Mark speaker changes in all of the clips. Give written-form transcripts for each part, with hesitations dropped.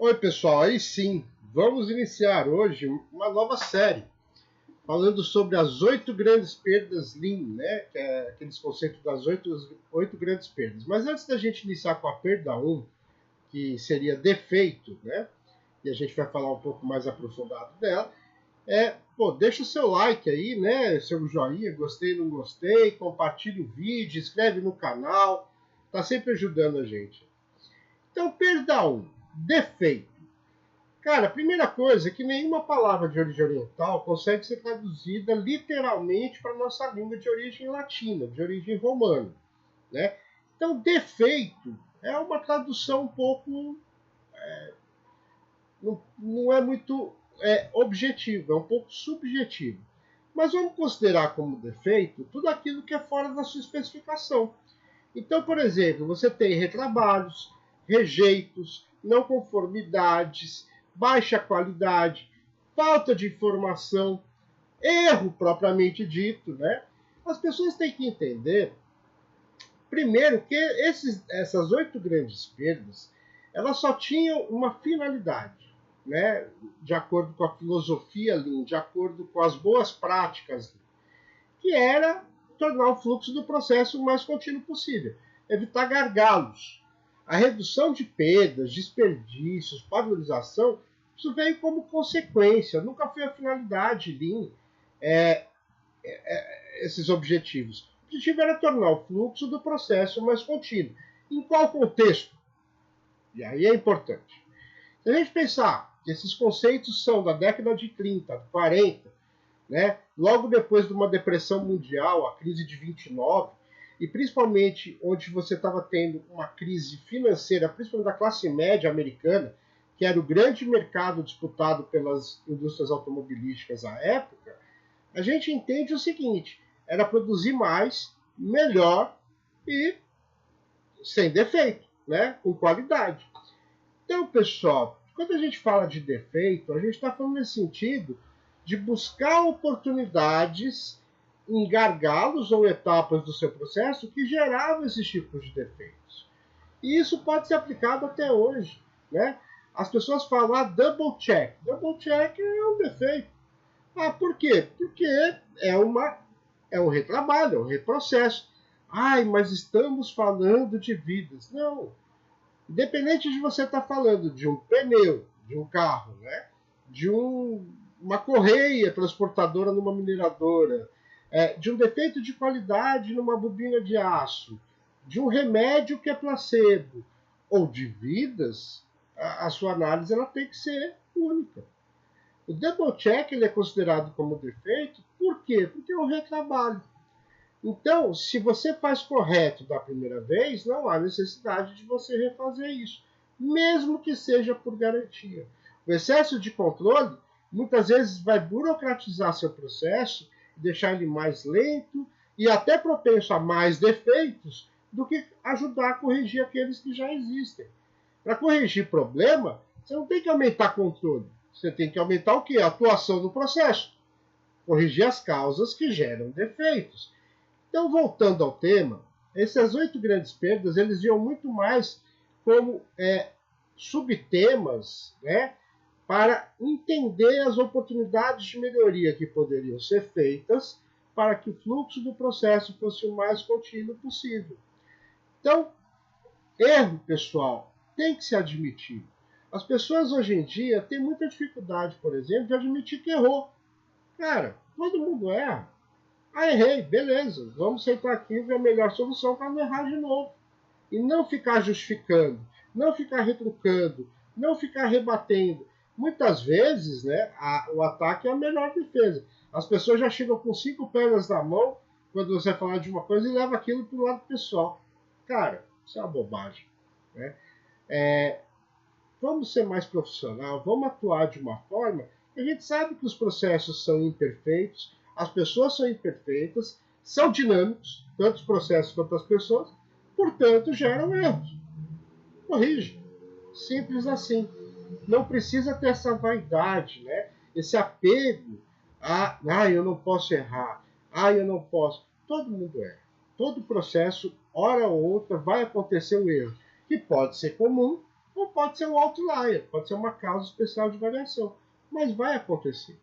Speaker 1: Oi, pessoal, aí sim, vamos iniciar hoje uma nova série, falando sobre as 8 grandes perdas Lean, né? Que é aqueles conceitos das oito grandes perdas. Mas antes da gente iniciar com a perda 1, que seria defeito, né? E a gente vai falar um pouco mais aprofundado dela, deixa o seu like aí, né? Seu joinha, gostei, não gostei, compartilha o vídeo, inscreve no canal, tá sempre ajudando a gente. Então, perda 1, defeito. Cara, a primeira coisa é que nenhuma palavra de origem oriental consegue ser traduzida literalmente para a nossa língua de origem latina, de origem romana, né? Então, defeito é uma tradução um pouco... não é muito objetiva, é um pouco subjetiva. Mas vamos considerar como defeito tudo aquilo que é fora da sua especificação. Então, por exemplo, você tem retrabalhos, rejeitos, não conformidades, baixa qualidade, falta de informação, erro propriamente dito, né? As pessoas têm que entender, primeiro, que essas 8 grandes perdas, elas só tinham uma finalidade, né? De acordo com a filosofia Lean, de acordo com as boas práticas Lean, que era tornar o fluxo do processo o mais contínuo possível, evitar gargalos. A redução de perdas, desperdícios, padronização, isso veio como consequência, nunca foi a finalidade Lean, esses objetivos. O objetivo era tornar o fluxo do processo mais contínuo. Em qual contexto? E aí é importante. Se a gente pensar que esses conceitos são da década de 30, 40, né? Logo depois de uma depressão mundial, a crise de 29, e principalmente onde você estava tendo uma crise financeira, principalmente da classe média americana, que era o grande mercado disputado pelas indústrias automobilísticas à época, a gente entende o seguinte: era produzir mais, melhor e sem defeito, né? Com qualidade. Então, pessoal, quando a gente fala de defeito, a gente está falando nesse sentido de buscar oportunidades em gargalos ou etapas do seu processo que geravam esses tipos de defeitos. E isso pode ser aplicado até hoje, né? As pessoas falam, double check. Double check é um defeito. Por quê? Porque é um retrabalho, é um reprocesso. Ai, mas estamos falando de vidas. Não. Independente de você estar falando de um pneu, de um carro, né? De uma correia transportadora numa mineradora, de um defeito de qualidade numa bobina de aço, de um remédio que é placebo, ou de vidas, a sua análise ela tem que ser única. O double check ele é considerado como defeito, por quê? Porque é um retrabalho. Então, se você faz correto da primeira vez, não há necessidade de você refazer isso, mesmo que seja por garantia. O excesso de controle muitas vezes vai burocratizar seu processo, deixar ele mais lento e até propenso a mais defeitos do que ajudar a corrigir aqueles que já existem. Para corrigir problema, você não tem que aumentar controle, você tem que aumentar o quê? A atuação no processo, corrigir as causas que geram defeitos. Então, voltando ao tema, essas 8 grandes perdas, eles iam muito mais como subtemas, né, para entender as oportunidades de melhoria que poderiam ser feitas para que o fluxo do processo fosse o mais contínuo possível. Então, erro, pessoal, tem que se admitir. As pessoas hoje em dia têm muita dificuldade, por exemplo, de admitir que errou. Cara, todo mundo erra. Errei, beleza, vamos sentar aqui e ver a melhor solução para não errar de novo. E não ficar justificando, não ficar retrucando, não ficar rebatendo. Muitas vezes, né, o ataque é a melhor defesa. As pessoas já chegam com 5 pernas na mão quando você fala de uma coisa e leva aquilo para o lado pessoal. Cara, isso é uma bobagem. Né? Vamos ser mais profissional, vamos atuar de uma forma que a gente sabe que os processos são imperfeitos, as pessoas são imperfeitas, são dinâmicos, tanto os processos quanto as pessoas, portanto geram erros. Corrige. Simples assim. Não precisa ter essa vaidade, né? Esse apego a eu não posso errar, eu não posso. Todo mundo erra. Todo processo, hora ou outra, vai acontecer um erro, que pode ser comum ou pode ser um outlier, pode ser uma causa especial de variação, mas vai acontecer.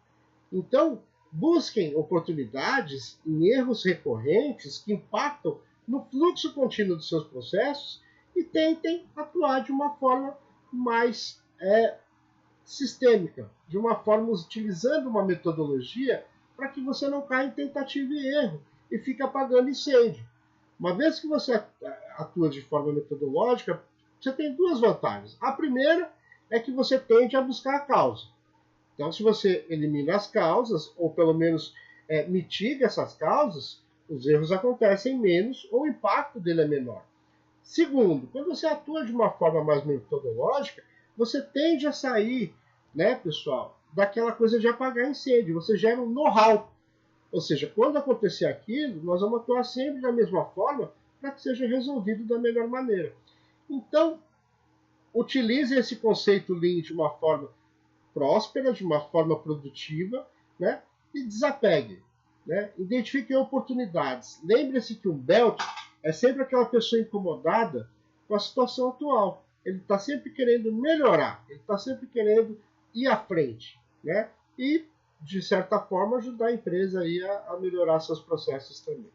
Speaker 1: Então, busquem oportunidades em erros recorrentes que impactam no fluxo contínuo dos seus processos e tentem atuar de uma forma mais sistêmica, de uma forma utilizando uma metodologia para que você não caia em tentativa e erro e fique apagando incêndio. Uma vez que você atua de forma metodológica, você tem duas vantagens. A primeira é que você tende a buscar a causa. Então, se você elimina as causas, ou pelo menos mitiga essas causas, os erros acontecem menos ou o impacto dele é menor. Segundo, quando você atua de uma forma mais metodológica, você tende a sair, né, pessoal, daquela coisa de apagar incêndio. Você gera um know-how. Ou seja, quando acontecer aquilo, nós vamos atuar sempre da mesma forma para que seja resolvido da melhor maneira. Então, utilize esse conceito Lean de uma forma próspera, de uma forma produtiva, né? E desapegue. Né? Identifique oportunidades. Lembre-se que um belt é sempre aquela pessoa incomodada com a situação atual. Ele está sempre querendo melhorar, ele está sempre querendo ir à frente. Né? E, de certa forma, ajudar a empresa aí a melhorar seus processos também.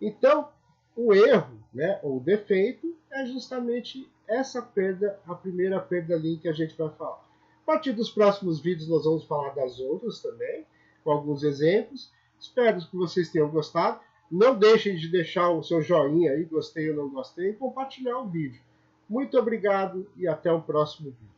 Speaker 1: Então, o erro, né, ou o defeito, é justamente essa perda, a primeira perda Lean que a gente vai falar. A partir dos próximos vídeos nós vamos falar das outras também, com alguns exemplos. Espero que vocês tenham gostado. Não deixem de deixar o seu joinha aí, gostei ou não gostei, e compartilhar o vídeo. Muito obrigado e até o próximo vídeo.